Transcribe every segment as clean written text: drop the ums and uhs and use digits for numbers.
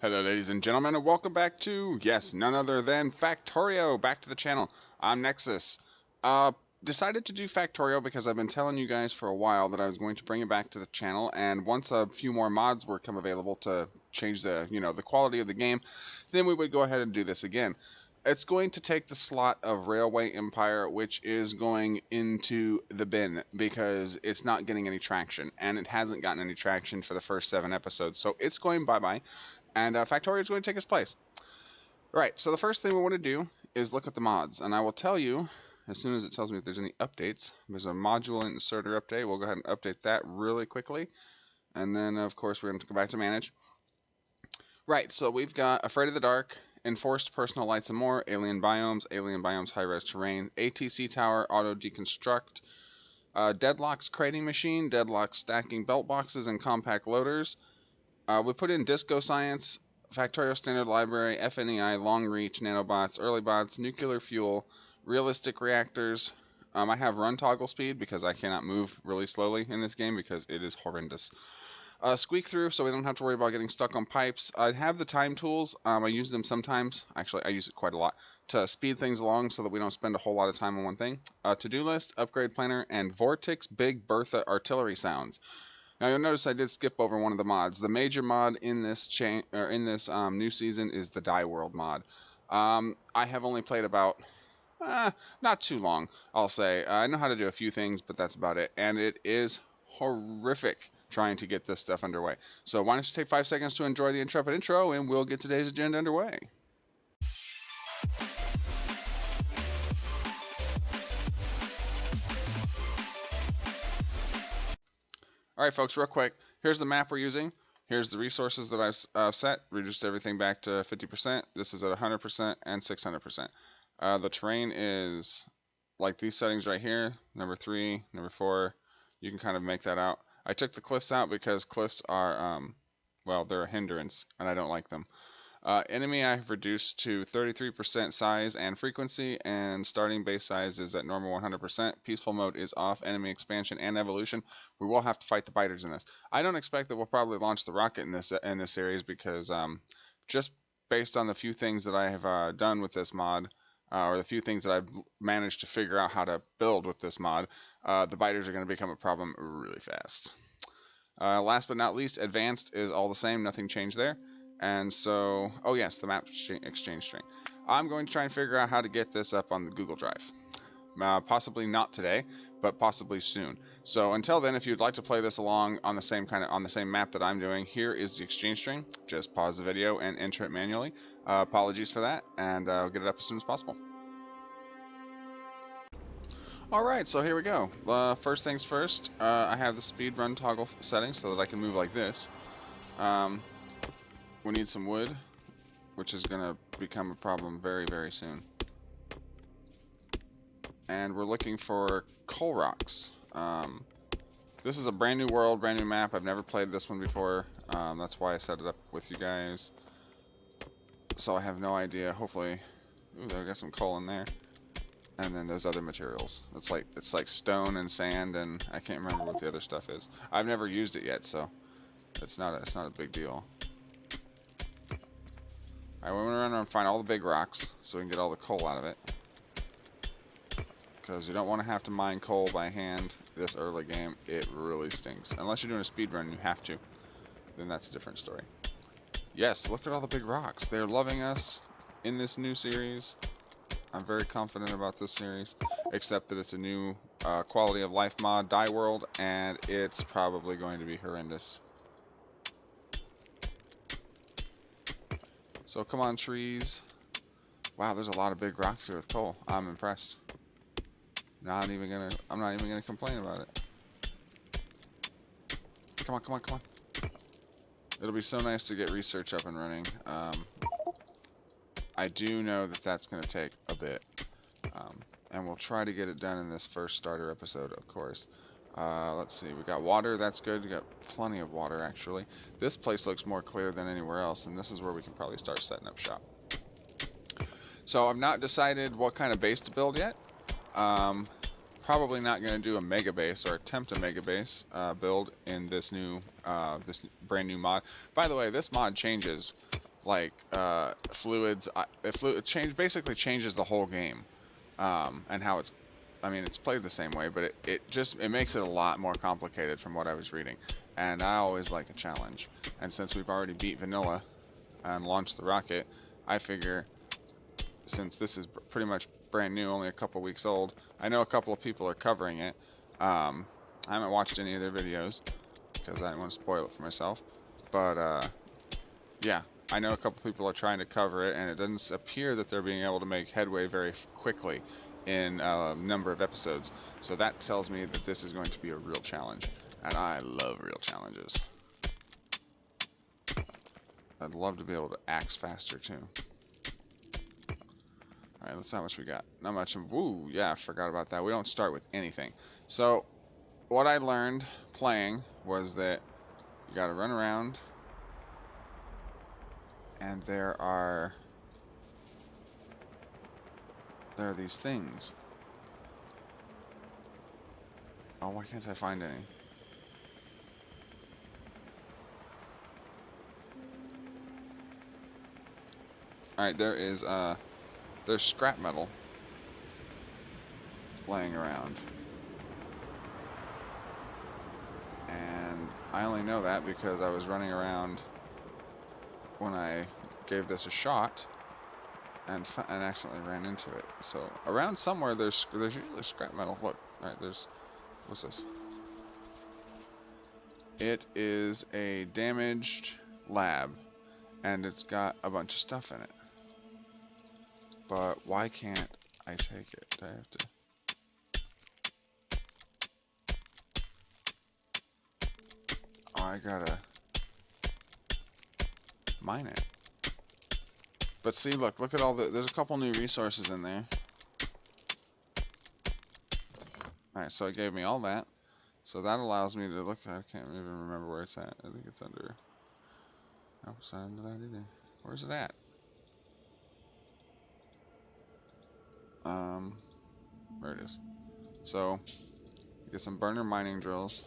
Hello ladies and gentlemen, and welcome back to, yes, none other than Factorio, back to the channel. I'm Nexxus. Uh, Decided to do Factorio because I've been telling you guys for a while that I was going to bring it back to the channel, and once a few more mods were come available to change the, the quality of the game, then we would go ahead and do this again. It's going to take the slot of Railway Empire, which is going into the bin because it's not getting any traction, and it hasn't gotten any traction for the first 7 episodes, so it's going bye-bye. And Factorio is going to take its place. Right, so the first thing we want to do is look at the mods. And I will tell you, as soon as it tells me if there's any updates, there's a module inserter update. We'll go ahead and update that really quickly. And then, of course, we're going to go back to manage. Right, so we've got Afraid of the Dark, Enforced Personal Lights and More, Alien Biomes High-Res Terrain, ATC Tower, Auto Deconstruct, Deadlock's Crating Machine, Deadlock's Stacking Belt Boxes and Compact Loaders. We put in Disco Science, Factorio Standard Library, FNEI, Long Reach, Nanobots, Early Bots, Nuclear Fuel, Realistic Reactors. I have Run Toggle Speed because I cannot move really slowly in this game because it is horrendous. Squeak Through so we don't have to worry about getting stuck on pipes. I have the Time Tools. I use them sometimes. Actually, I use it quite a lot to speed things along so that we don't spend a whole lot of time on one thing. To-Do List, Upgrade Planner, and Vortex Big Bertha Artillery Sounds. Now you'll notice I did skip over one of the mods. The major mod in this new season is the DyWorld mod. I have only played about not too long, I'll say. I know how to do a few things, but that's about it. And it is horrific trying to get this stuff underway. So why don't you take 5 seconds to enjoy the intrepid intro, and we'll get today's agenda underway. Alright folks, real quick, here's the map we're using. Here's the resources that I've set. Reduced everything back to 50%. This is at 100% and 600%. The terrain is like these settings right here. Number 3, number 4. You can kind of make that out. I took the cliffs out because cliffs are, well, they're a hindrance, and I don't like them. Enemy I have reduced to 33% size and frequency, and starting base size is at normal 100%. Peaceful mode is off. Enemy expansion and evolution. We will have to fight the biters in this. I don't expect that we'll probably launch the rocket in this series because just based on the few things that I have done with this mod, or the few things that I've managed to figure out how to build with this mod, the biters are going to become a problem really fast. Last but not least, advanced is all the same. Nothing changed there. And so, oh yes, the map exchange string. I'm going to try and figure out how to get this up on the Google Drive. Possibly not today, but possibly soon. So until then, if you'd like to play this along on the same map that I'm doing, here is the exchange string. Just pause the video and enter it manually. Apologies for that, and I'll get it up as soon as possible. Alright, so here we go. First things first, I have the speed run toggle setting so that I can move like this. We need some wood, which is going to become a problem very, very soon. And we're looking for coal rocks. This is a brand new world, brand new map. I've never played this one before. That's why I set it up with you guys. So I have no idea. Hopefully, ooh, I got some coal in there. And then there's other materials. It's like stone and sand, and I can't remember what the other stuff is. I've never used it yet, so it's not a big deal. Alright, we're going to run around and find all the big rocks so we can get all the coal out of it. Because you don't want to have to mine coal by hand this early game. It really stinks. Unless you're doing a speed run and you have to. Then that's a different story. Yes, look at all the big rocks. They're loving us in this new series. I'm very confident about this series. Except that it's a new quality of life mod, DyWorld, and it's probably going to be horrendous. So come on, trees. Wow, there's a lot of big rocks here with coal. I'm impressed. I'm not even gonna complain about it. Come on, come on, come on. It'll be so nice to get research up and running. I do know that that's gonna take a bit. And we'll try to get it done in this first starter episode, of course. Let's see, we got water, that's good. We got plenty of water, actually. This place looks more clear than anywhere else, and this is where we can probably start setting up shop. So I've not decided what kind of base to build yet. Probably not going to do a mega base or attempt a mega base build in this brand new mod. By the way, this mod changes like fluids. It basically changes the whole game, and how it's. I mean, it's played the same way, but it makes it a lot more complicated from what I was reading. And I always like a challenge. And since we've already beat vanilla and launched the rocket, I figure since this is pretty much brand new, only a couple weeks old, I know a couple of people are covering it. I haven't watched any of their videos because I didn't want to spoil it for myself. But yeah, I know a couple people are trying to cover it, and it doesn't appear that they're being able to make headway very quickly in a number of episodes. So that tells me that this is going to be a real challenge, and I love real challenges. I'd love to be able to axe faster too. Alright, let's see how much we got. Not much. Woo, yeah, I forgot about that. We don't start with anything. So what I learned playing was that you gotta run around, and there are these things. Oh, why can't I find any? Alright, there's scrap metal laying around. And I only know that because I was running around when I gave this a shot and accidentally ran into it. So around somewhere there's usually scrap metal. Look, alright, what's this? It is a damaged lab, and it's got a bunch of stuff in it. But why can't I take it? Do I have to? Oh, I gotta mine it. But see, look at all there's a couple new resources in there. Alright, so it gave me all that. So that allows me to look. I can't even remember where it's at. I think it's under. Oh, it's not under that either. Where's it at? There it is. So, get some burner mining drills.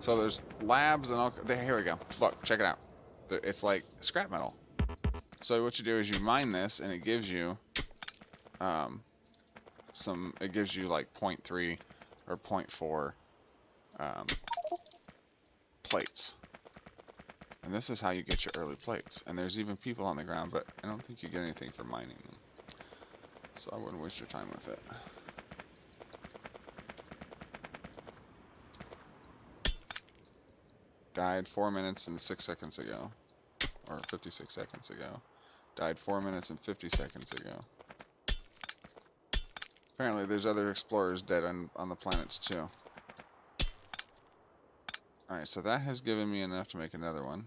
So there's labs and all. Here we go. Look, check it out. It's like scrap metal. So what you do is you mine this, and it gives you it gives you like 0.3 or 0.4 plates. And this is how you get your early plates. And there's even people on the ground, but I don't think you get anything for mining them. So I wouldn't waste your time with it. Died 4 minutes and 6 seconds ago. Or 56 seconds ago. Died 4 minutes and 50 seconds ago. Apparently there's other explorers dead on the planets too. Alright, so that has given me enough to make another one.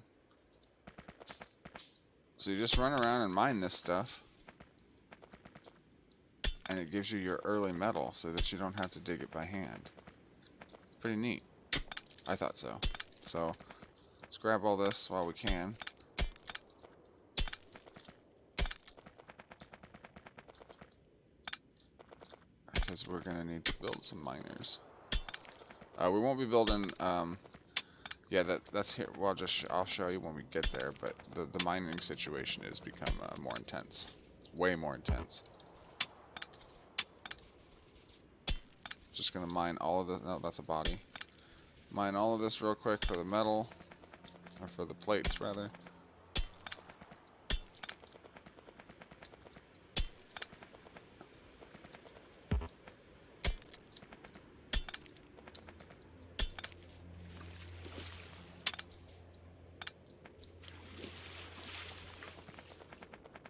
So you just run around and mine this stuff. And it gives you your early metal so that you don't have to dig it by hand. Pretty neat. I thought so. So, let's grab all this while we can. Because we're going to need to build some miners. We won't be building, yeah, that's here. Well, I'll show you when we get there, but the mining situation has become more intense. Way more intense. Just going to mine all of the, no, that's a body. Mine all of this real quick for the metal, or for the plates rather.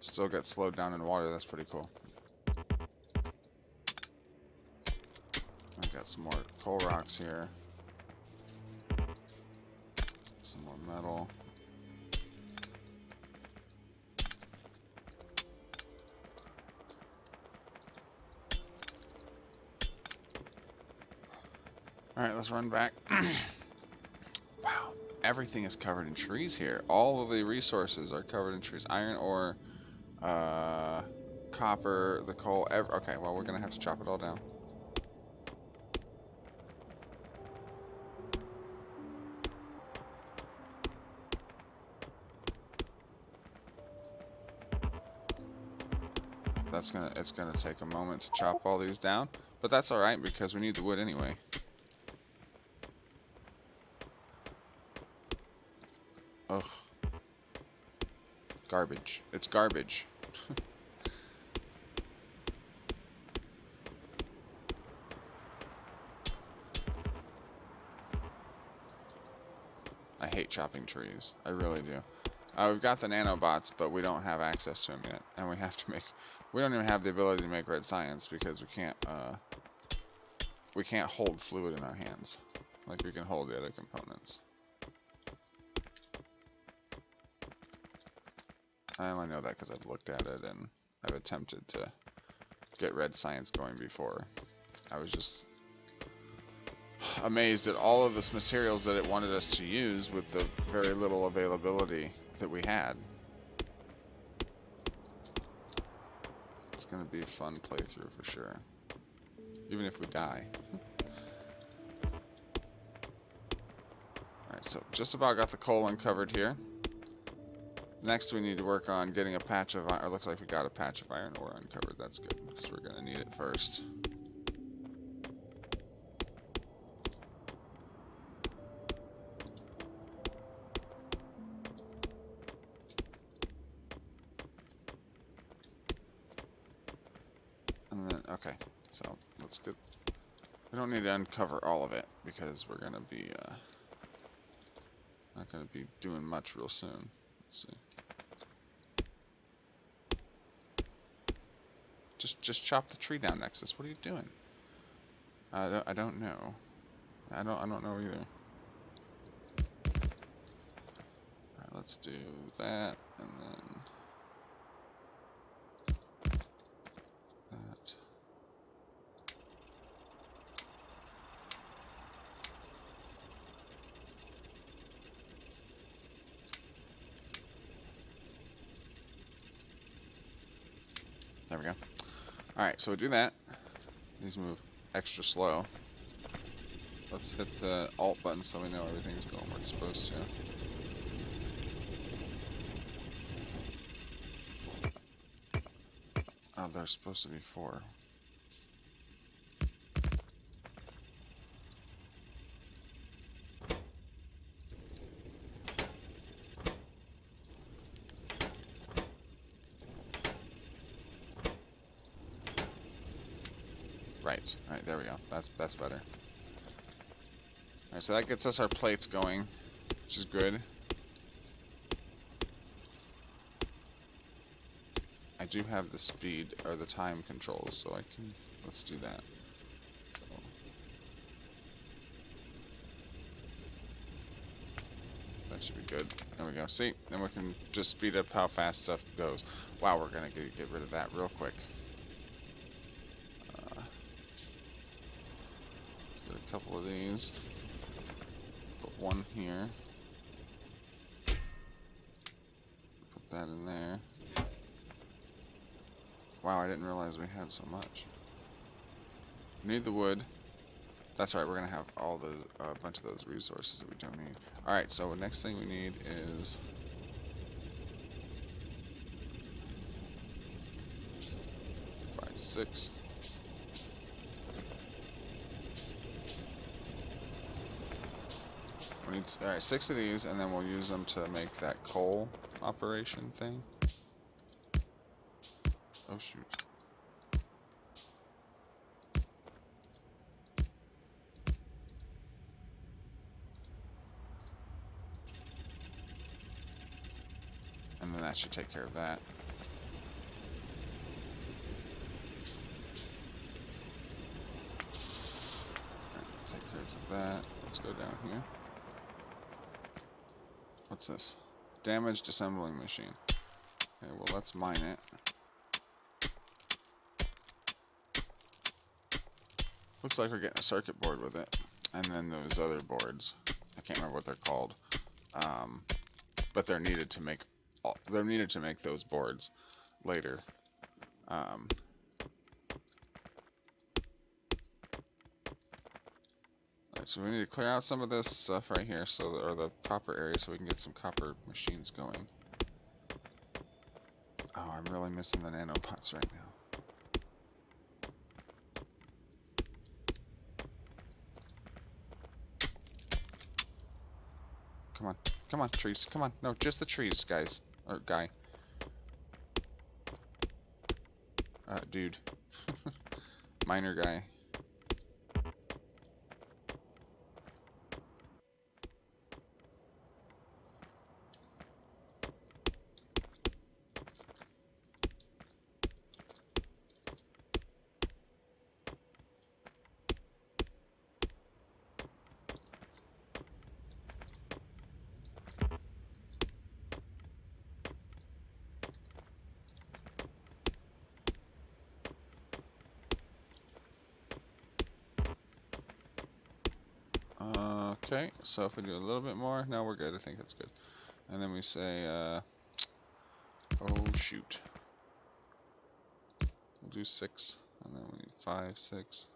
Still get slowed down in water, that's pretty cool. I've got some more coal rocks here. Some more metal. Alright, let's run back. Wow, everything is covered in trees here. All of the resources are covered in trees. Iron ore, copper, the coal, okay, well, we're gonna have to chop it all down. it's gonna take a moment to chop all these down, but that's all right because we need the wood anyway. Ugh. Garbage. It's garbage. I hate chopping trees. I really do. We've got the nanobots, but we don't have access to them yet, and we have to make. We don't even have the ability to make red science because we can't hold fluid in our hands like we can hold the other components. I only know that because I've looked at it and I've attempted to get red science going before. I was just amazed at all of this materials that it wanted us to use with the very little availability that we had. It's gonna be a fun playthrough for sure, even if we die. Alright, so just about got the coal uncovered here. Next we need to work on getting a patch of iron. It looks like we got a patch of iron ore uncovered. That's good, because we're gonna need it first. Okay, so let's get. We don't need to uncover all of it because we're gonna be not gonna be doing much real soon. Let's see. Just chop the tree down, Nexxus. What are you doing? I don't know. I don't know either. Alright, let's do that and then that. There we go. Alright, so we do that. These move extra slow. Let's hit the Alt button so we know everything's going where it's supposed to. Oh, there's supposed to be 4. Right, there we go. That's better. Alright, so that gets us our plates going, which is good. I do have the speed or the time controls, so I can. Let's do that. So. That should be good. There we go. See, then we can just speed up how fast stuff goes. Wow, we're gonna get rid of that real quick. A couple of these. Put one here. Put that in there. Wow, I didn't realize we had so much. We need the wood. That's right, we're gonna have all the a bunch of those resources that we don't need. Alright, so the next thing we need is 5, 6. We need, alright, 6 of these, and then we'll use them to make that coal operation thing. Oh shoot. And then that should take care of that. Alright, take care of that. Let's go down here. What's this? Damaged assembling machine. Okay, well let's mine it. Looks like we're getting a circuit board with it. And then those other boards. I can't remember what they're called. But they're needed to make those boards later. So we need to clear out some of this stuff right here, or the copper area, so we can get some copper machines going. Oh, I'm really missing the nanobots right now. Come on. Come on, trees. Come on. No, just the trees, guys. Or guy. Dude. Miner guy. Okay, so if we do a little bit more, no, we're good. I think that's good. And then we say, oh shoot. We'll do 6, and then we need 5, 6.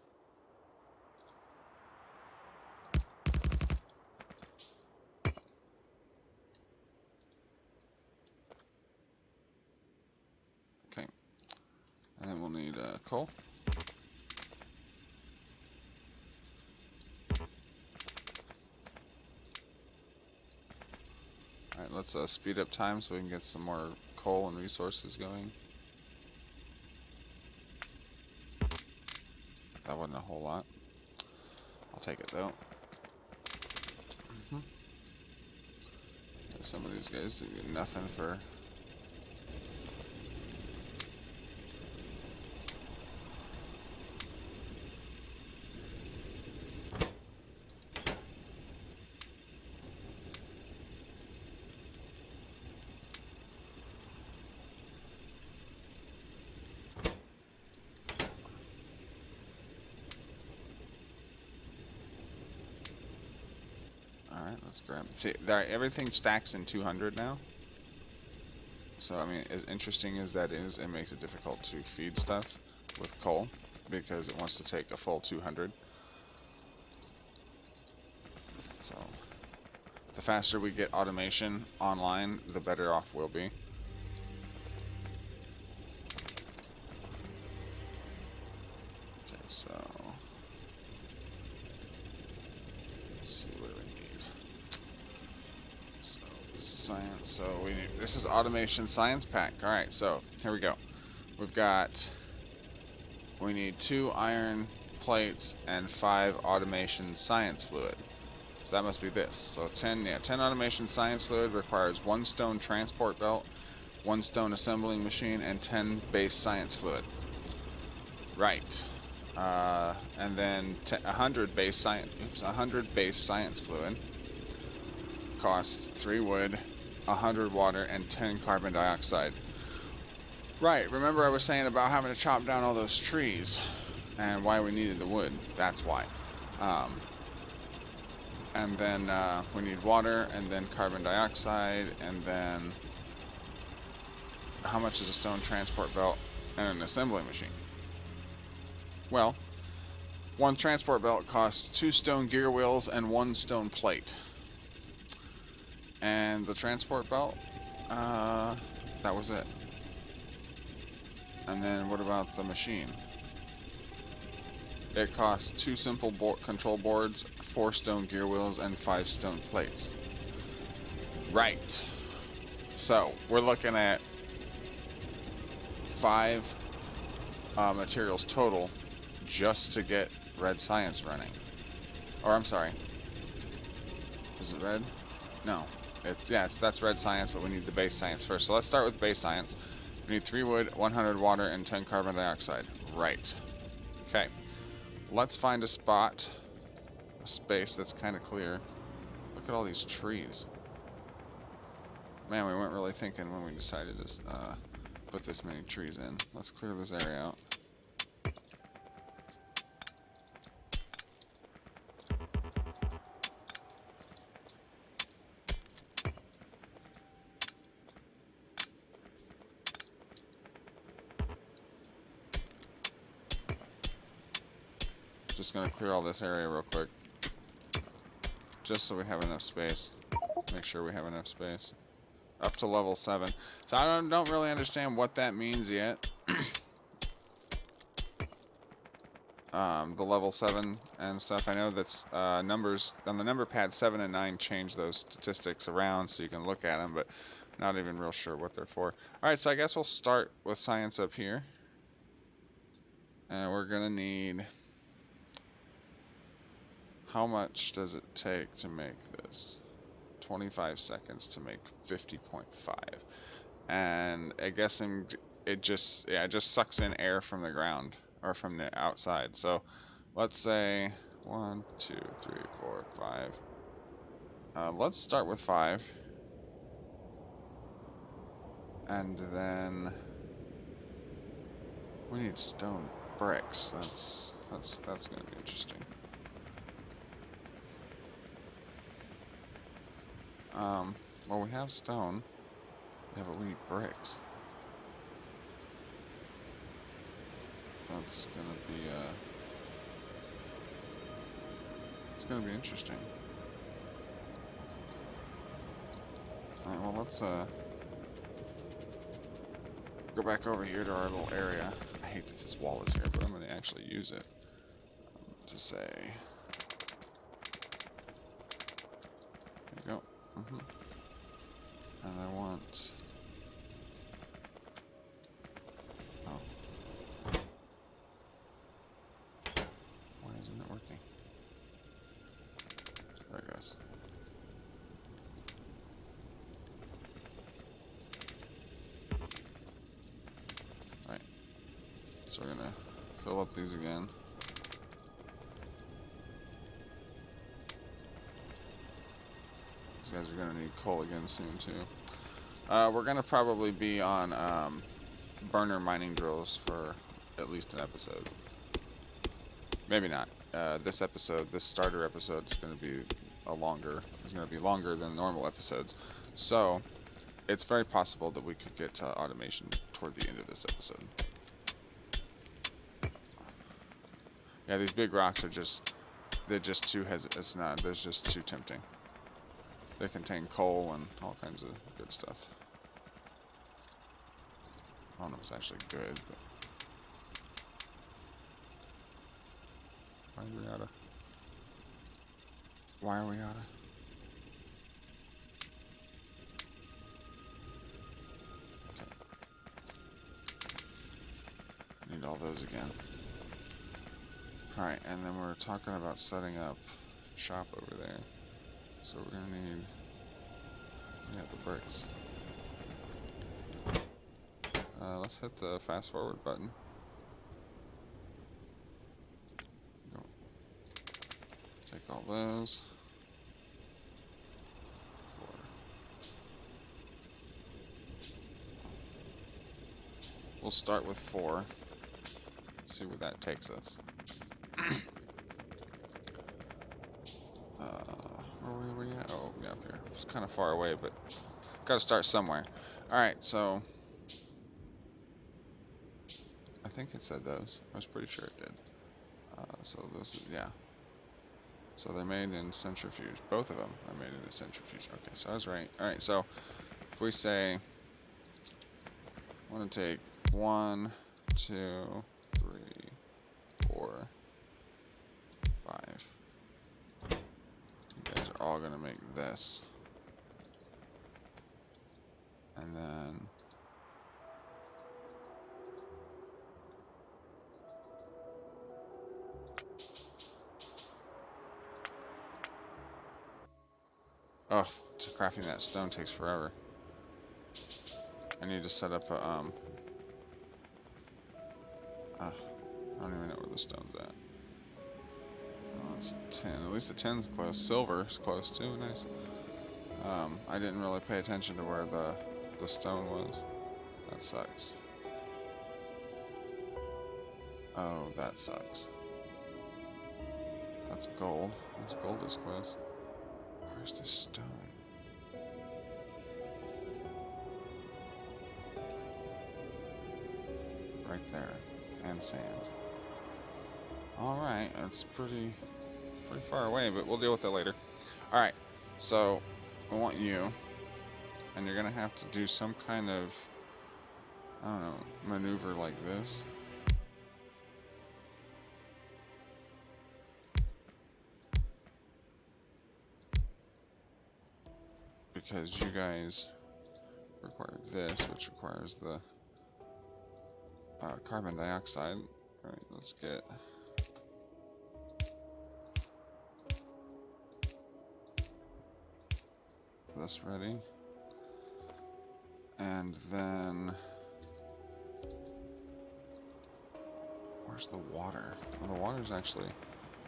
Okay, and then we'll need coal. Alright, let's speed up time so we can get some more coal and resources going. That wasn't a whole lot. I'll take it though. Some of these guys do nothing for... Let's grab it. See, everything stacks in 200 now. So, I mean, as interesting as that is, it makes it difficult to feed stuff with coal because it wants to take a full 200. So, the faster we get automation online, the better off we'll be. Okay, so... let's see what we need. Science, so we need, this is automation science pack. Alright, so here we go. We need 2 iron plates and 5 automation science fluid. So that must be this. So 10 automation science fluid requires 1 stone transport belt, 1 stone assembling machine, and 10 base science fluid. Right. And then 100 base science fluid costs 3 wood, 100 water, and 10 carbon dioxide. Right, remember I was saying about having to chop down all those trees and why we needed the wood. That's why. And then we need water, and then carbon dioxide, and then how much is a stone transport belt and an assembly machine? Well, 1 transport belt costs 2 stone gear wheels and 1 stone plate. And the transport belt, that was it. And then what about the machine? It costs 2 simple control boards, 4 stone gear wheels, and 5 stone plates. Right. So, we're looking at 5 materials total just to get red science running. Or, I'm sorry. Is it red? No. That's red science, but we need the base science first. So let's start with base science. We need 3 wood, 100 water, and 10 carbon dioxide. Right. Okay. Let's find a spot, a space that's kind of clear. Look at all these trees. Man, we weren't really thinking when we decided to put this many trees in. Let's clear this area out. Just gonna clear all this area real quick, just so we have enough space. Make sure we have enough space. Up to level 7. So I don't really understand what that means yet. the level 7 and stuff. I know that's numbers on the number pad 7 and 9 change those statistics around so you can look at them, but not even real sure what they're for. Alright, so I guess we'll start with science up here. And we're going to need... How much does it take to make this? 25 seconds to make 50.5. And I guess it just sucks in air from the ground or from the outside. So let's say 1, 2, 3, 4, 5. Let's start with 5. And then we need stone bricks. That's going to be interesting. Well, we have stone. Yeah, but we need bricks. That's gonna be it's gonna be interesting. Alright, well let's go back over here to our little area. I hate that this wall is here, but I'm gonna actually use it to say. There you go. And I want... Oh. Why isn't it working? There it goes. Alright. So we're gonna fill up these again. These guys are gonna need coal again soon too. We're gonna probably be on burner mining drills for at least an episode. Maybe not. This episode, this starter episode, is gonna be longer than normal episodes. So it's very possible that we could get to automation toward the end of this episode. Yeah, these big rocks are they're just too there's just too tempting. They contain coal and all kinds of good stuff. I don't know if it's actually good, but... Why are we out of... Okay. Need all those again. Alright, and then we're talking about setting up shop over there. So we're gonna need... Yeah, the bricks. Let's hit the fast forward button. Go. Take all those. 4. We'll start with 4. See where that takes us. Where were we at? Oh, yeah, up here. It's kind of far away, but gotta start somewhere. Alright, so... I think it said those. I was pretty sure it did. So this is, yeah. So they're made in centrifuge. Both of them are made in a centrifuge. Okay, so I was right. Alright, so if we say, I want to take 1, 2, 3, 4, 5. You guys are all going to make this. And then... Oh, crafting that stone takes forever. I need to set up a, I don't even know where the stone's at. Oh, it's 10. At least the 10's close. Silver's close too. Nice. I didn't really pay attention to where the stone was. That sucks. Oh, that sucks. That's gold. This gold is close. Where's the stone? Right there. And sand. Alright, that's pretty far away, but we'll deal with it later. Alright, so I want you, and you're gonna have to do some kind of, I don't know, maneuver like this. because you guys require this, which requires the carbon dioxide. Alright, let's get this ready. And then where's the water? Oh, the water's actually...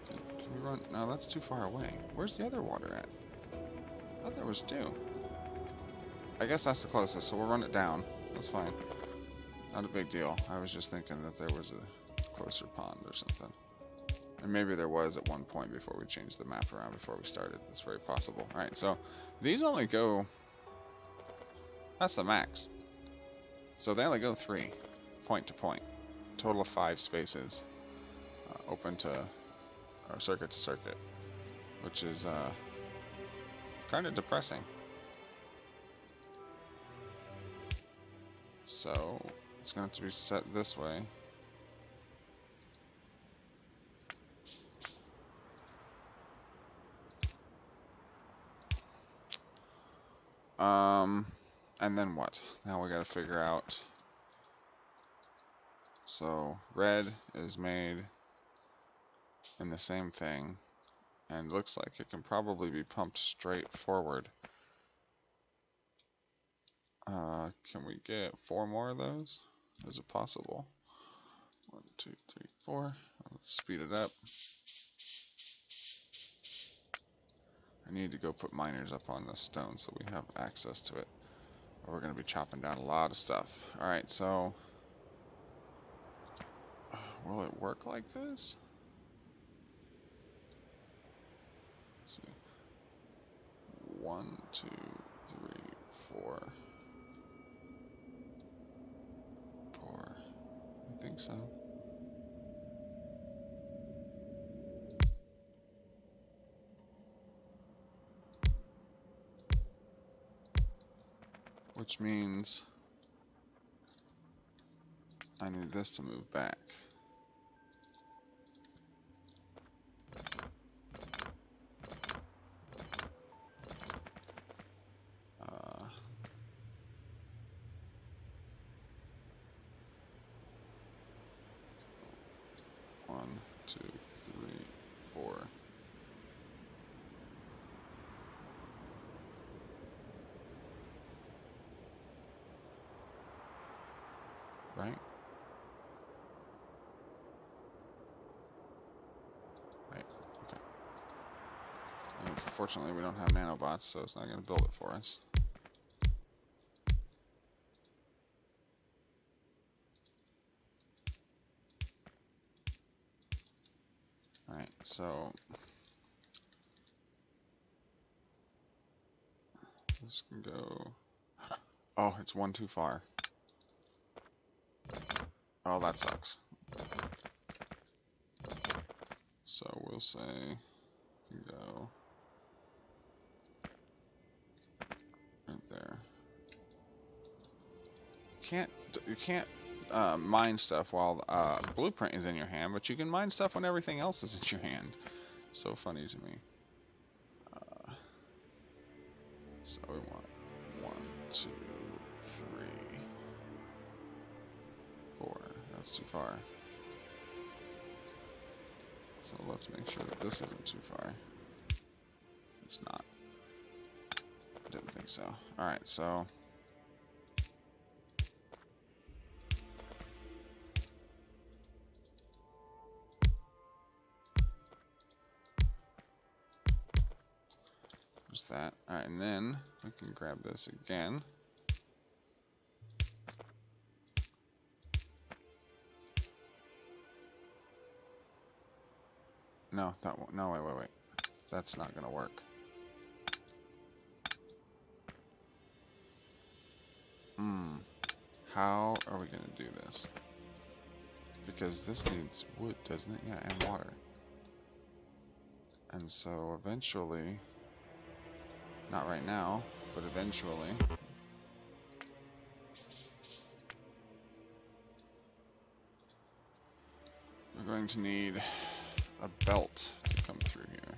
Can we run? No, that's too far away. Where's the other water at? I thought there was two. I guess that's the closest, so we'll run it down. That's fine. Not a big deal. I was just thinking that there was a closer pond or something. And maybe there was at one point before we changed the map around before we started. That's very possible. Alright, so these only go... That's the max. So they only go 3, point to point. Total of 5 spaces. Open to... or circuit to circuit. Which is kind of depressing. So it's going to have to be set this way. And then what? Now we got to figure out. So red is made in the same thing, and looks like it can probably be pumped straight forward. Can we get 4 more of those? Is it possible? 1, 2, 3, 4. Let's speed it up. I need to go put miners up on the stone so we have access to it. Or we're going to be chopping down a lot of stuff. Alright, so... will it work like this? Let's see. 1, 2, 3, 4. 4. I think so. Which means I need this to move back. One, two, three, 4. Right? Right, okay. And fortunately we don't have nanobots, so it's not going to build it for us. Alright, so... this can go... Oh, it's 1 too far. Oh, that sucks. So we'll say you go right there. You can't mine stuff while blueprint is in your hand, but you can mine stuff when everything else is in your hand. So funny to me. So we want 1, 2, 3, 4. That's too far. So let's make sure that this isn't too far. It's not. I didn't think so. Alright, so... there's that. Alright, and then we can grab this again. No, that won't. No, wait. That's not gonna work. How are we gonna do this? Because this needs wood, doesn't it? Yeah, and water. And so eventually, not right now, but eventually, we're going to need a belt to come through here.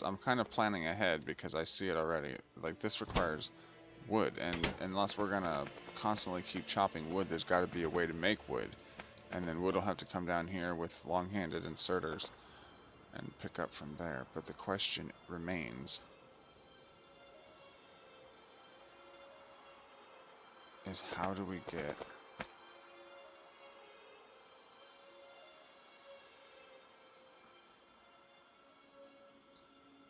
I'm kind of planning ahead because I see it already. Like, this requires wood, and unless we're gonna constantly keep chopping wood, there's got to be a way to make wood, and then wood will have to come down here with long-handed inserters and pick up from there. But the question remains, is how do we get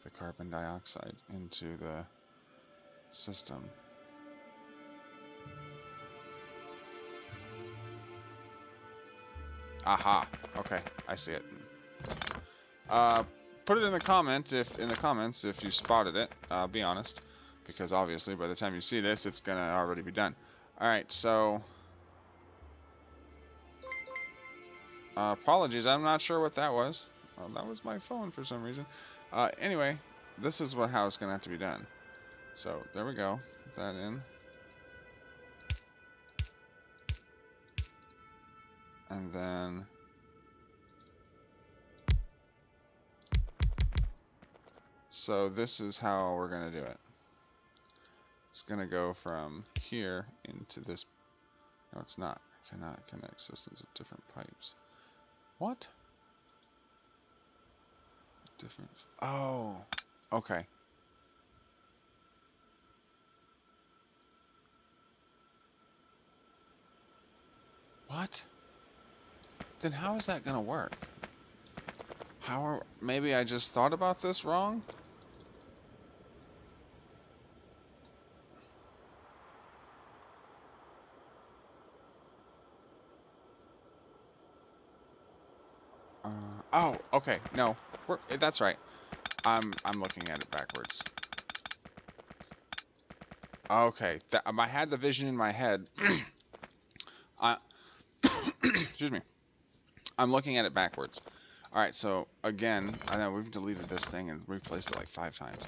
the carbon dioxide into the system? Aha. Okay, I see it. Put it in the comments if you spotted it. Be honest, because obviously by the time you see this, it's gonna already be done. All right, so apologies, I'm not sure what that was. That was my phone for some reason. Anyway, this is how it's gonna have to be done. So there we go. Put that in. And then so this is how we're gonna do it. It's gonna go from here into this. No, it's not. I cannot connect systems of different pipes. What? Different. Oh, okay. What? Then how is that gonna work? Maybe I just thought about this wrong? Oh, okay. No, that's right. I'm looking at it backwards. Okay, I had the vision in my head. Excuse me. I'm looking at it backwards. All right, so again, I know we've deleted this thing and replaced it like 5 times.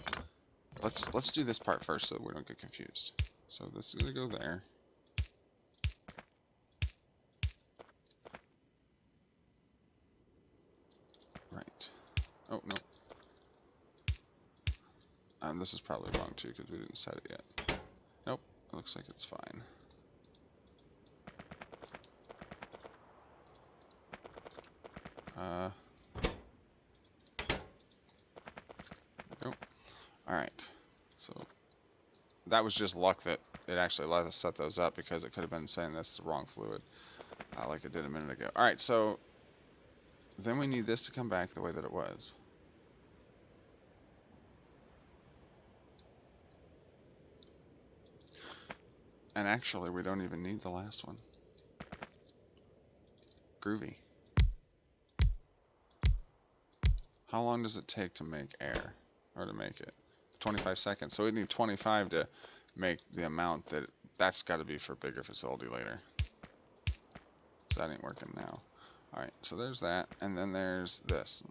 Let's do this part first so we don't get confused. So this is gonna go there. Right. Oh no. This is probably wrong too because we didn't set it yet. Nope. It looks like it's fine. Nope. Alright. So that was just luck that it actually let us set those up, because it could have been saying that's the wrong fluid, like it did a minute ago. Alright, so then we need this to come back the way that it was. And actually, we don't even need the last one. Groovy. How long does it take to make air? Or to make it? 25 seconds. So we need 25 to make the amount that's got to be for a bigger facility later. So that ain't working now. Alright, so there's that. And then there's this.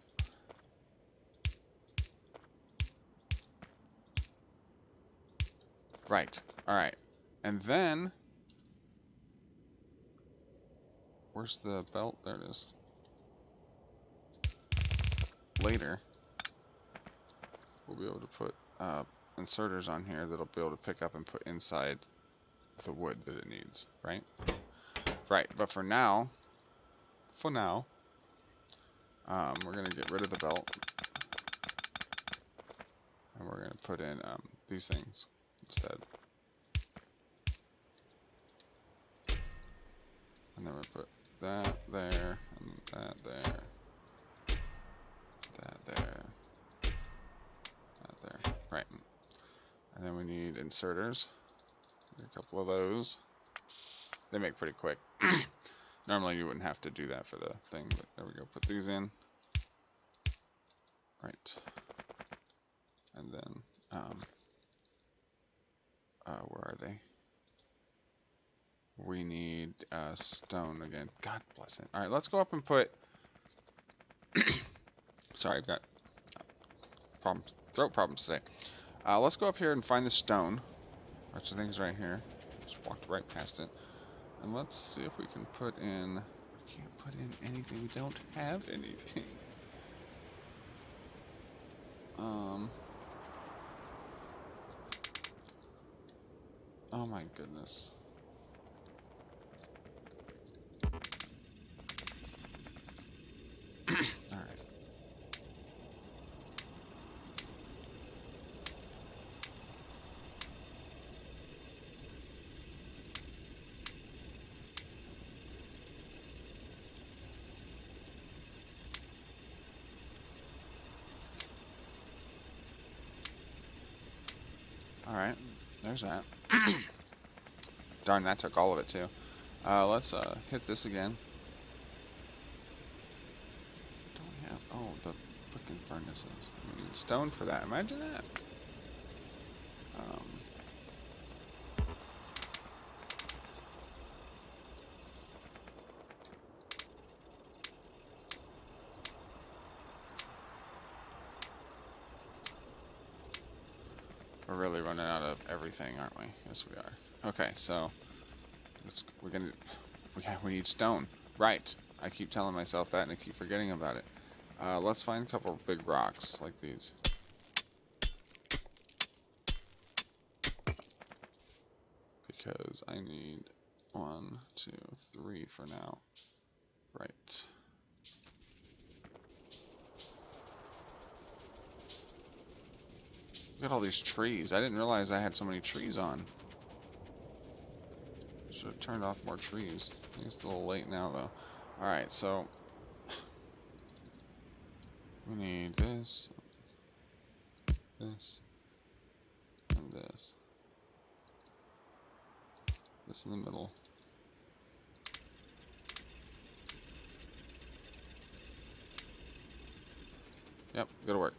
Right. Alright. And then, where's the belt? There it is. Later, we'll be able to put inserters on here that'll be able to pick up and put inside the wood that it needs, right? Right, but for now, we're going to get rid of the belt, and we're going to put in these things instead. And then we'll put that there, and that there, that there, that there. Right. And then we need inserters. A couple of those. They make pretty quick. Normally you wouldn't have to do that for the thing, but there we go. Put these in. Right. And then, where are they? We need stone again. God bless it. All right, let's go up and put. Sorry, I've got throat problems today. Let's go up here and find the stone, which I think is right here. Just walked right past it. And let's see if we can put in. We can't put in anything. We don't have anything. Oh my goodness. Alright. Alright, there's that. Darn, that took all of it too. Let's hit this again. Don't we have... Oh, the frickin' furnaces. We need stone for that. Imagine that. We're really running out of everything, aren't we? Yes, we are. Okay, so we need stone. Right. I keep telling myself that, and I keep forgetting about it. Let's find a couple of big rocks like these. Because I need 1, 2, 3 for now. Right. Look at all these trees. I didn't realize I had so many trees on. Should have turned off more trees. I think it's a little late now, though. Alright, so we need this, this, and this. This in the middle. Yep, go to work.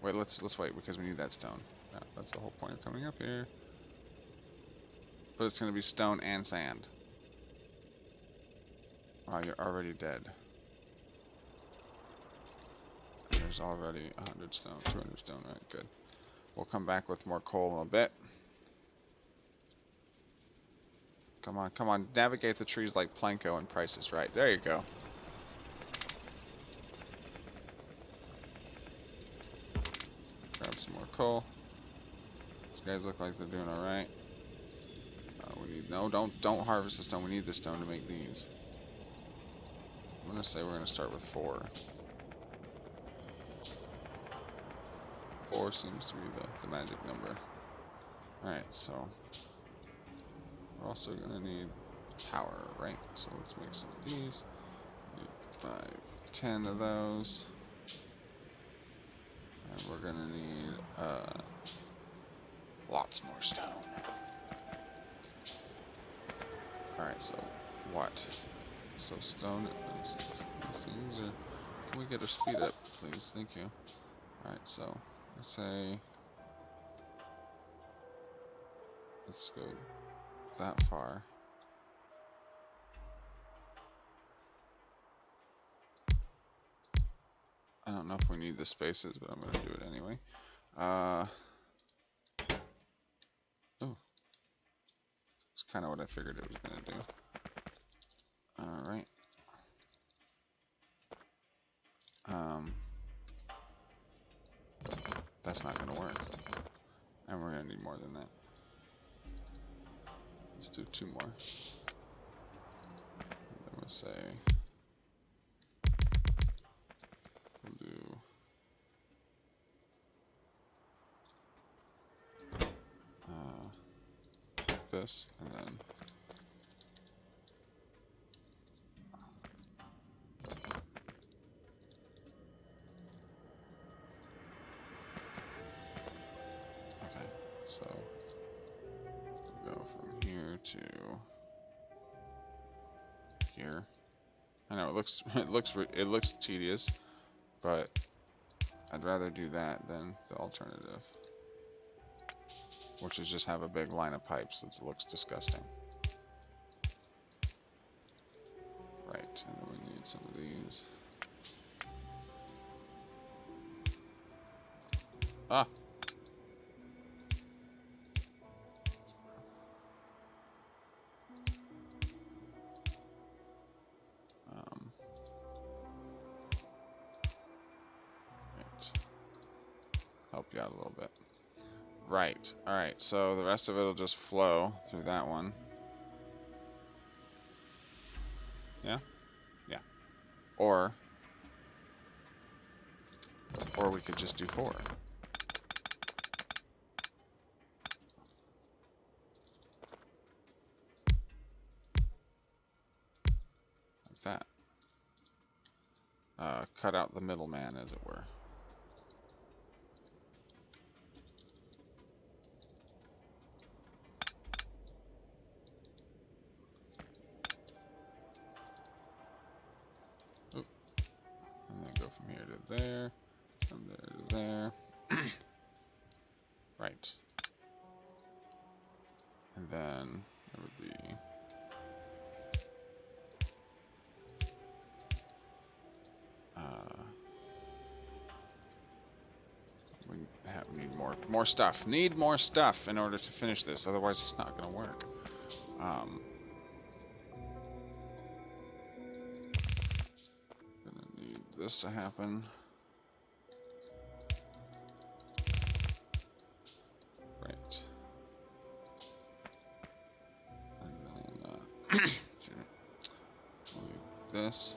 Wait, let's wait because we need that stone. Yeah, that's the whole point of coming up here. But it's gonna be stone and sand. Wow, you're already dead. And there's already 100 stone, 200 stone. Right, good. We'll come back with more coal in a bit. Come on, come on. Navigate the trees like Planko and Price is Right. There you go. Grab some more coal. These guys look like they're doing alright. We need... No, don't harvest the stone. We need the stone to make these. I'm gonna say we're gonna start with 4. 4 seems to be the magic number. Alright, so we're also gonna need power, right? So let's make some of these. We need 5, 10 of those. And we're gonna need lots more stone. Alright, so what? So stone, these things are... Can we get our speed up, please? Thank you. Alright, so let's say... Let's go that far. I don't know if we need the spaces, but I'm going to do it anyway. Oh. It's kind of what I figured it was going to do. Alright. That's not going to work. And we're going to need more than that. Let's do 2 more. And then we'll say... We'll do... this, and then... Okay, so... We'll go from here to... here. I know it looks tedious, but I'd rather do that than the alternative, which is just have a big line of pipes that looks disgusting. Right, and then we need some of these. Ah! Right. out a little bit. Right. Alright, so the rest of it will just flow through that one. Yeah? Yeah. Or we could just do 4. Like that. Cut out the middleman, as it were. Oop. And then go from here to there, from there to there. Right. And then there would be we need more stuff. Need more stuff in order to finish this, otherwise it's not going to work. Gonna need this to happen. Right. And then move this.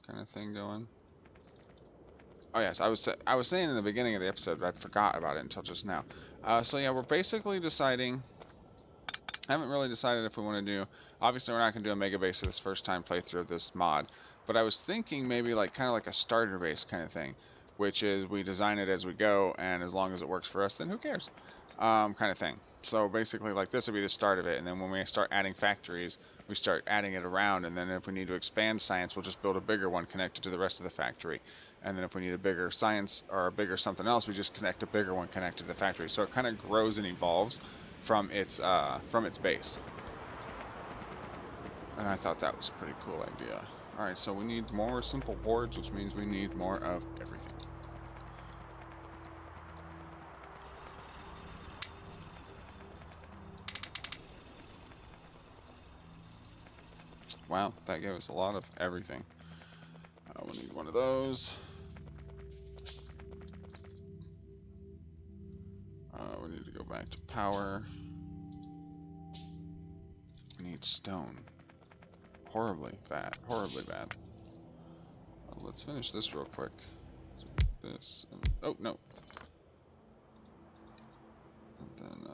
Kind of thing going. Oh yes, I was saying in the beginning of the episode, but I forgot about it until just now. So yeah, we're basically deciding. I haven't really decided if we want to do. Obviously, we're not going to do a mega base for this first time playthrough of this mod, but I was thinking maybe like kind of like a starter base kind of thing, which is we design it as we go, and as long as it works for us, then who cares? Kind of thing. So basically, like this would be the start of it, and then when we start adding factories, we start adding it around, and then if we need to expand science, we'll just build a bigger one connected to the rest of the factory. And then if we need a bigger science or a bigger something else, we just connect a bigger one connected to the factory. So it kind of grows and evolves from its base. And I thought that was a pretty cool idea. All right, so we need more simple boards, which means we need more of everything. Wow, that gave us a lot of everything. We'll need one of those. We need to go back to power. We need stone. Horribly bad. Horribly bad. Let's finish this real quick. This. And, oh, no. And then,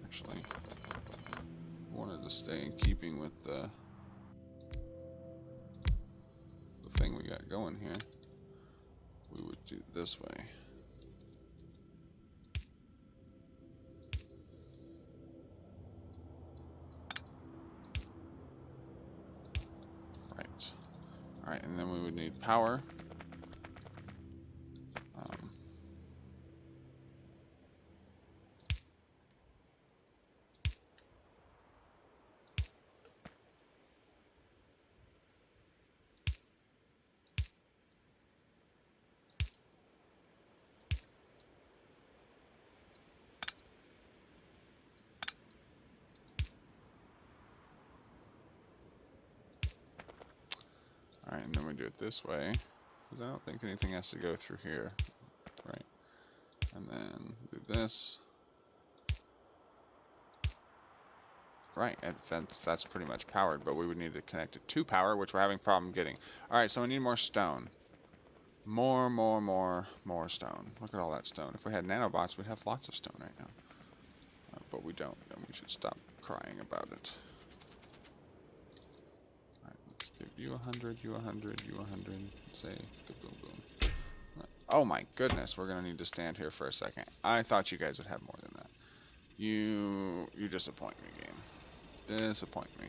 actually, wanted to stay in keeping with the thing we got going here. We would do it this way. Right. Alright, and then we would need power. Alright, and then we do it this way, because I don't think anything has to go through here, right? And then do this. Right, and that's pretty much powered, but we would need to connect it to power, which we're having a problem getting. Alright, so we need more stone. More stone. Look at all that stone. If we had nanobots, we'd have lots of stone right now. But we don't, and we should stop crying about it. Let's give you 100, you 100, you 100. Say boom boom. Oh my goodness, we're gonna need to stand here for a second. I thought you guys would have more than that. You disappoint me, game. Disappoint me.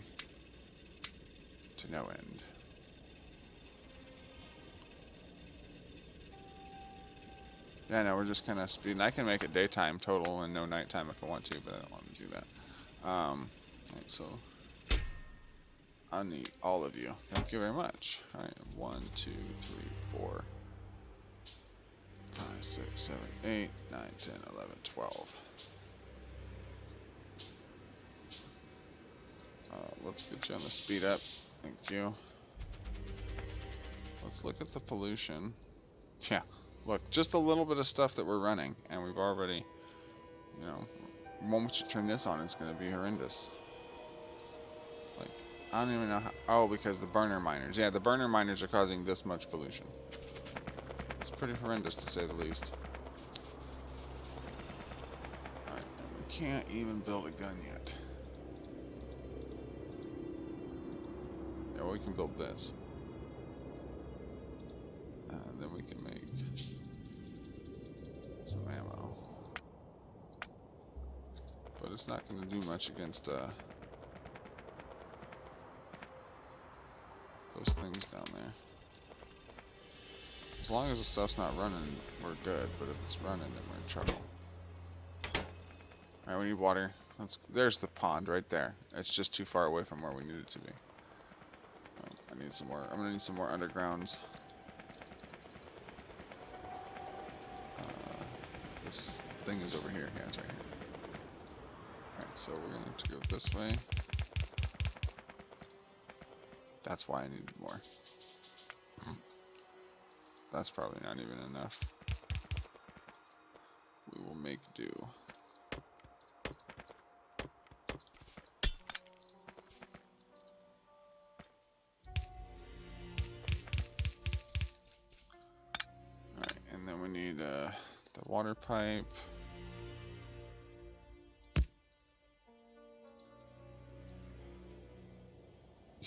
To no end. Yeah, no, we're just kind of speeding. I can make it daytime total and no nighttime if I want to, but I don't want to do that. Alright, so I need all of you. Thank you very much. Alright, 1, 2, 3, 4, 5, 6, 7, 8, 9, 10, 11, 12. Let's get you on the speed up. Thank you. Let's look at the pollution. Yeah, look, just a little bit of stuff that we're running, and we've already, you know, the moment you turn this on, it's going to be horrendous. Like, I don't even know how. Oh, because the burner miners. Yeah, the burner miners are causing this much pollution. It's pretty horrendous, to say the least. Alright, we can't even build a gun yet. Yeah, well, we can build this. And then we can make some ammo. But it's not going to do much against those things down there. As long as the stuff's not running, we're good. But if it's running, then we're in trouble. Alright, we need water. There's the pond right there. It's just too far away from where we need it to be. I need some more. I'm going to need some more undergrounds. This thing is over here. Yeah, it's right here. Alright, so we're going to have to go this way. That's why I need more. That's probably not even enough. We will make do. Alright, and then we need the water pipe.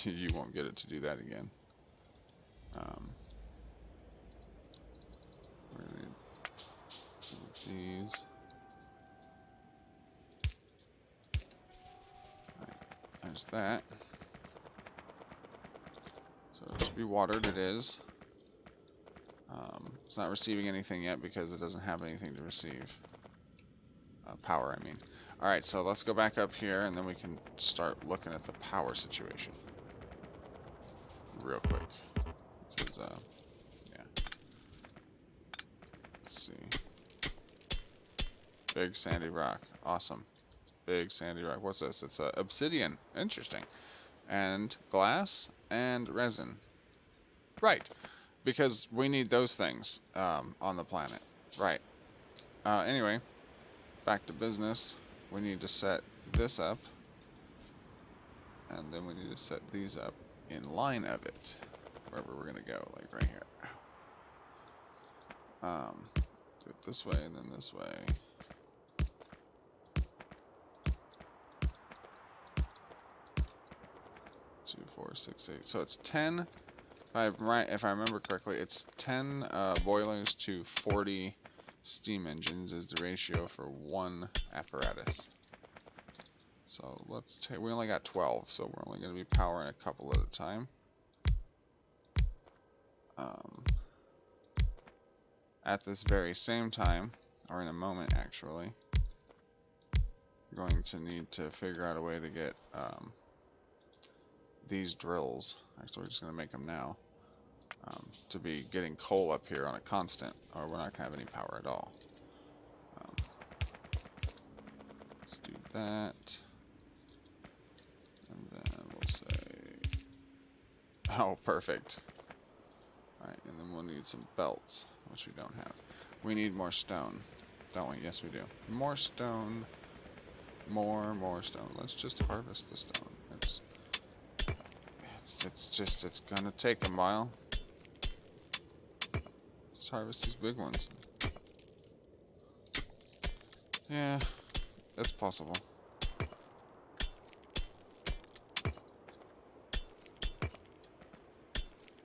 You won't get it to do that again. We're gonna need some of these. Right, there's that. So it should be watered. It is. It's not receiving anything yet because it doesn't have anything to receive. Power, I mean. Alright, so let's go back up here and then we can start looking at the power situation. Real quick. Because, yeah. Let's see. Big sandy rock. Awesome. Big sandy rock. What's this? It's obsidian. Interesting. And glass and resin. Right. Because we need those things on the planet. Right. Anyway, back to business. We need to set this up. And then we need to set these up in line of it. Wherever we're going to go. Like right here. Do it this way and then this way. 2, 4, 6, 8. So it's 10. If I remember correctly, it's 10 boilers to 40 steam engines is the ratio for one apparatus. So let's take. We only got 12, so we're only going to be powering a couple at a time. At this very same time, or in a moment actually, we're going to need to figure out a way to get these drills. Actually, we're just going to make them now. To be getting coal up here on a constant, or we're not going to have any power at all. Let's do that. And then we'll say... Oh, perfect. Alright, and then we'll need some belts, which we don't have. We need more stone, don't we? Yes, we do. More stone. More stone. Let's just harvest the stone. It's gonna take a while. Just harvest these big ones. Yeah, it's possible.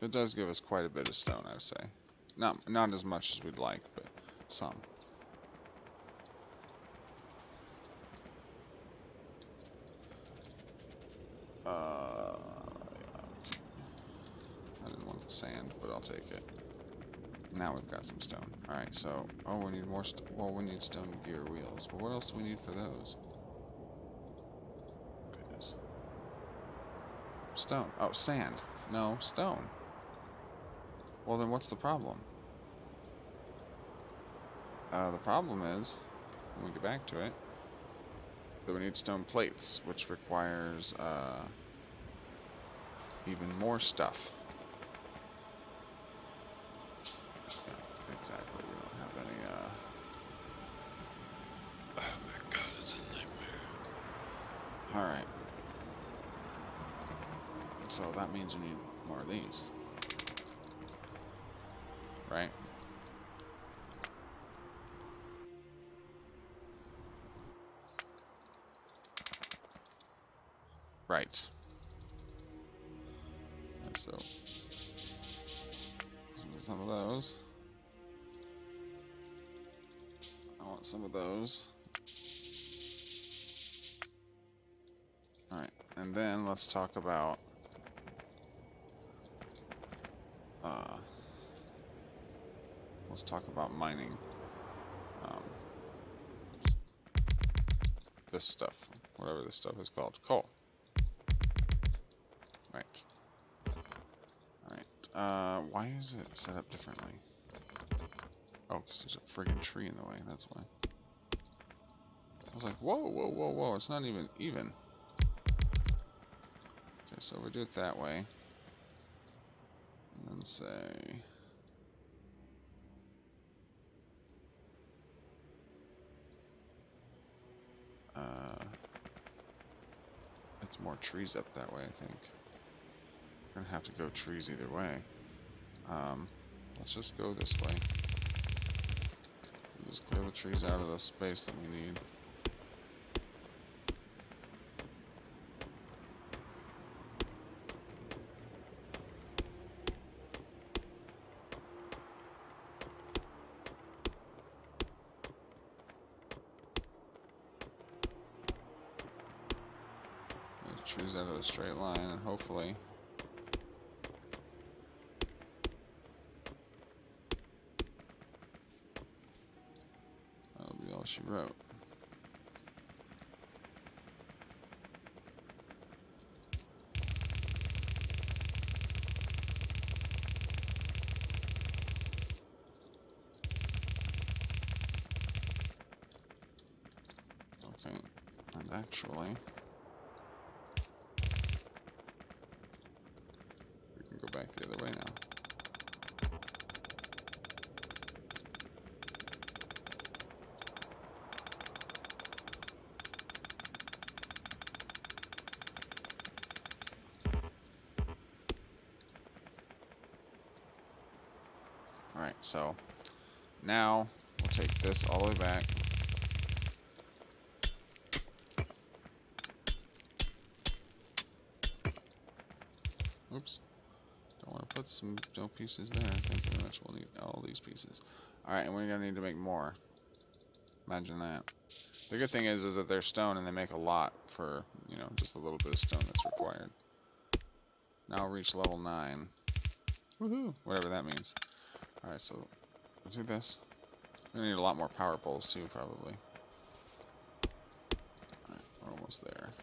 It does give us quite a bit of stone, I would say. Not as much as we'd like, but some. I didn't want the sand, but I'll take it. Now we've got some stone. Alright, so... Oh, we need more well, we need stone gear wheels. But what else do we need for those? Goodness. Stone. Oh, sand. No, stone. Well, then what's the problem? The problem is, when we get back to it, Then we need stone plates, which requires even more stuff. Yeah, exactly. We don't have any. Oh my god, it's a nightmare. All right. So that means we need more of these, right? Right. And so some of those. I want some of those. Alright, and then let's talk about mining this stuff, whatever this stuff is called, coal. Right. Alright, why is it set up differently? Oh, because there's a friggin' tree in the way, that's why. I was like, whoa, whoa, whoa, whoa, it's not even even. Okay, so we do it that way. And then say... it's more trees up that way, I think. We're gonna have to go trees either way. Let's just go this way. We'll just clear the trees out of the space that we need. Trees out of a straight line, and hopefully that'll be all she wrote. Okay, and actually go back the other way now. Alright, so now we'll take this all the way back. Oops. Don't want to put some stone pieces there. I think pretty much we'll need all these pieces. Alright, and we're going to need to make more. Imagine that. The good thing is that they're stone and they make a lot for, you know, just a little bit of stone that's required. Now reach level 9. Woohoo! Whatever that means. Alright, so we'll do this. We're going to need a lot more power poles too, probably. Alright, we're almost there.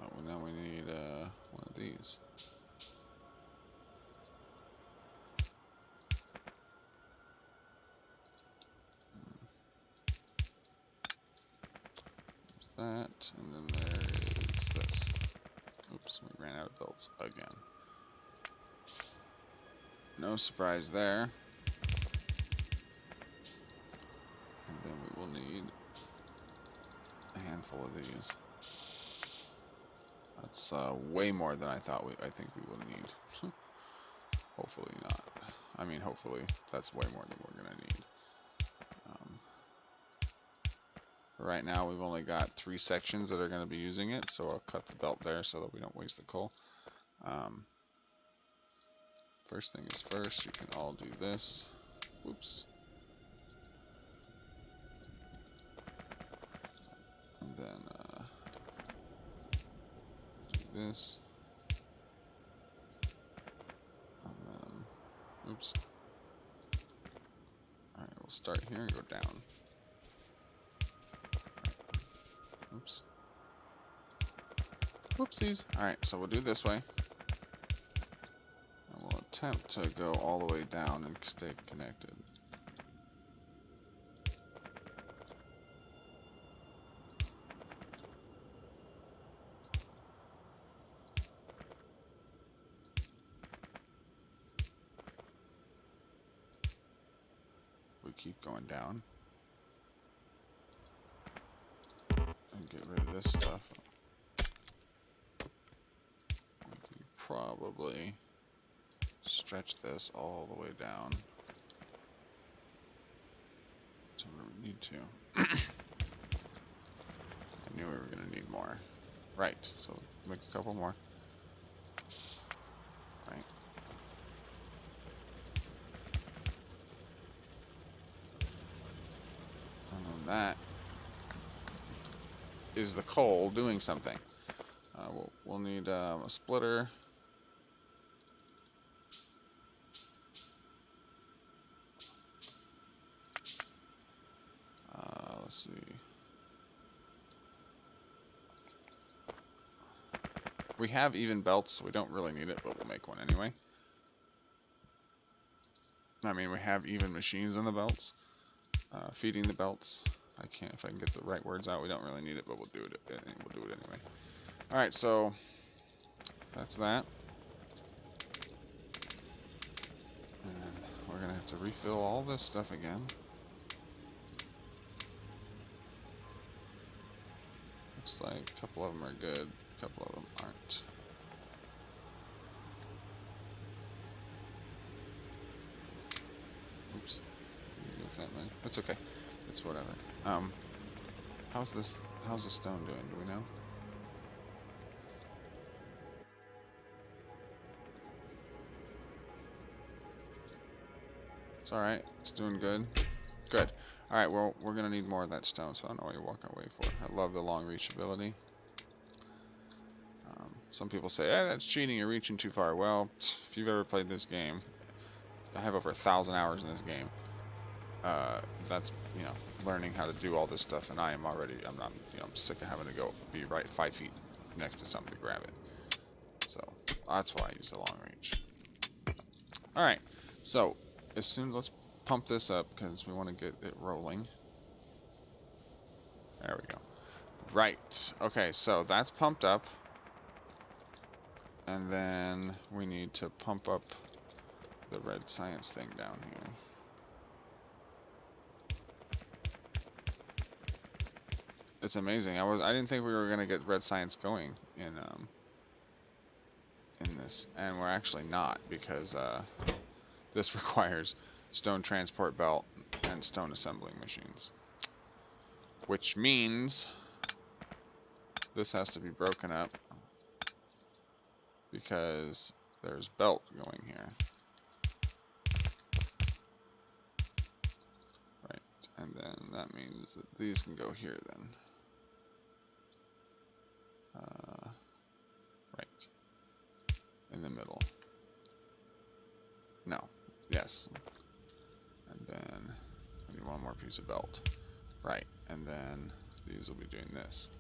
Well, now we need one of these. There's that, and then there is this. Oops, we ran out of belts again. No surprise there. And then we will need a handful of these. That's way more than I thought I think we will need. Hopefully not. I mean, hopefully that's way more than we're gonna need. Right now we've only got 3 sections that are going to be using it, so I'll cut the belt there so that we don't waste the coal. First thing is first, you can all do this. Whoops. And then do this. And then, oops. Alright, we'll start here and go down. Oops. Whoopsies. Alright, so we'll do this way. And we'll attempt to go all the way down and stay connected. We keep going down. And get rid of this stuff. We can probably stretch this all the way down to where we need to. I knew we were going to need more. Right, so make a couple more. Right. And then that is the coal doing something. We'll need a splitter. Let's see. We have even belts, so we don't really need it, but we'll make one anyway. I mean, we have even machines on the belts. Feeding the belts. If I can get the right words out, we don't really need it, but we'll do it anyway. Alright, so that's that. And then we're gonna have to refill all this stuff again. Looks like a couple of them are good, a couple of them aren't. Oops. That's okay. It's whatever. How's the stone doing? Do we know? It's alright. It's doing good. Good. Alright, well, we're going to need more of that stone, so I don't know what you're walking away for. I love the long reach ability. Some people say, that's cheating, you're reaching too far. Well, if you've ever played this game, I have over 1,000 hours in this game. That's, learning how to do all this stuff, and I'm sick of having to go be right 5 feet next to something to grab it. So, that's why I use the long range. Alright, so, let's pump this up, because we want to get it rolling. There we go. Right, okay, so that's pumped up. And then we need to pump up the red science thing down here. It's amazing. I didn't think we were gonna get red science going in this, and we're actually not, because this requires stone transport belt and stone assembling machines, which means this has to be broken up because there's belt going here. Right, and then that means that these can go here then. Right. In the middle. No. Yes. And then I need one more piece of belt. Right. And then these will be doing this.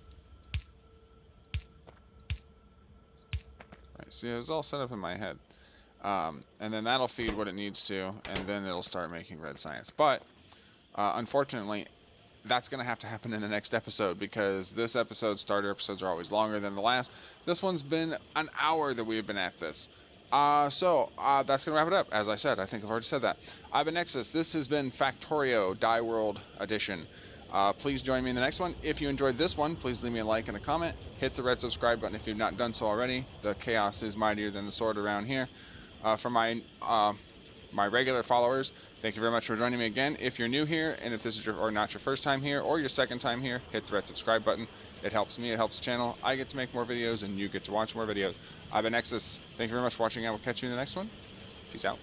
Right. See, it was all set up in my head. And then that'll feed what it needs to, and then it'll start making red science. But unfortunately, that's going to have to happen in the next episode, because this starter episodes are always longer than the last. This one's been an hour that we've been at this. So that's going to wrap it up. As I said, I think I've already said that. I've been Nexxus. This has been Factorio DyWorld Edition. Please join me in the next one. If you enjoyed this one, please leave me a like and a comment. Hit the red subscribe button if you've not done so already. The chaos is mightier than the sword around here. For my regular followers, thank you very much for joining me again. If you're new here, and if this is not your first time here, or your second time here, hit the red subscribe button. It helps me, it helps the channel. I get to make more videos, and you get to watch more videos. I've been Nexxus. Thank you very much for watching. I will catch you in the next one. Peace out.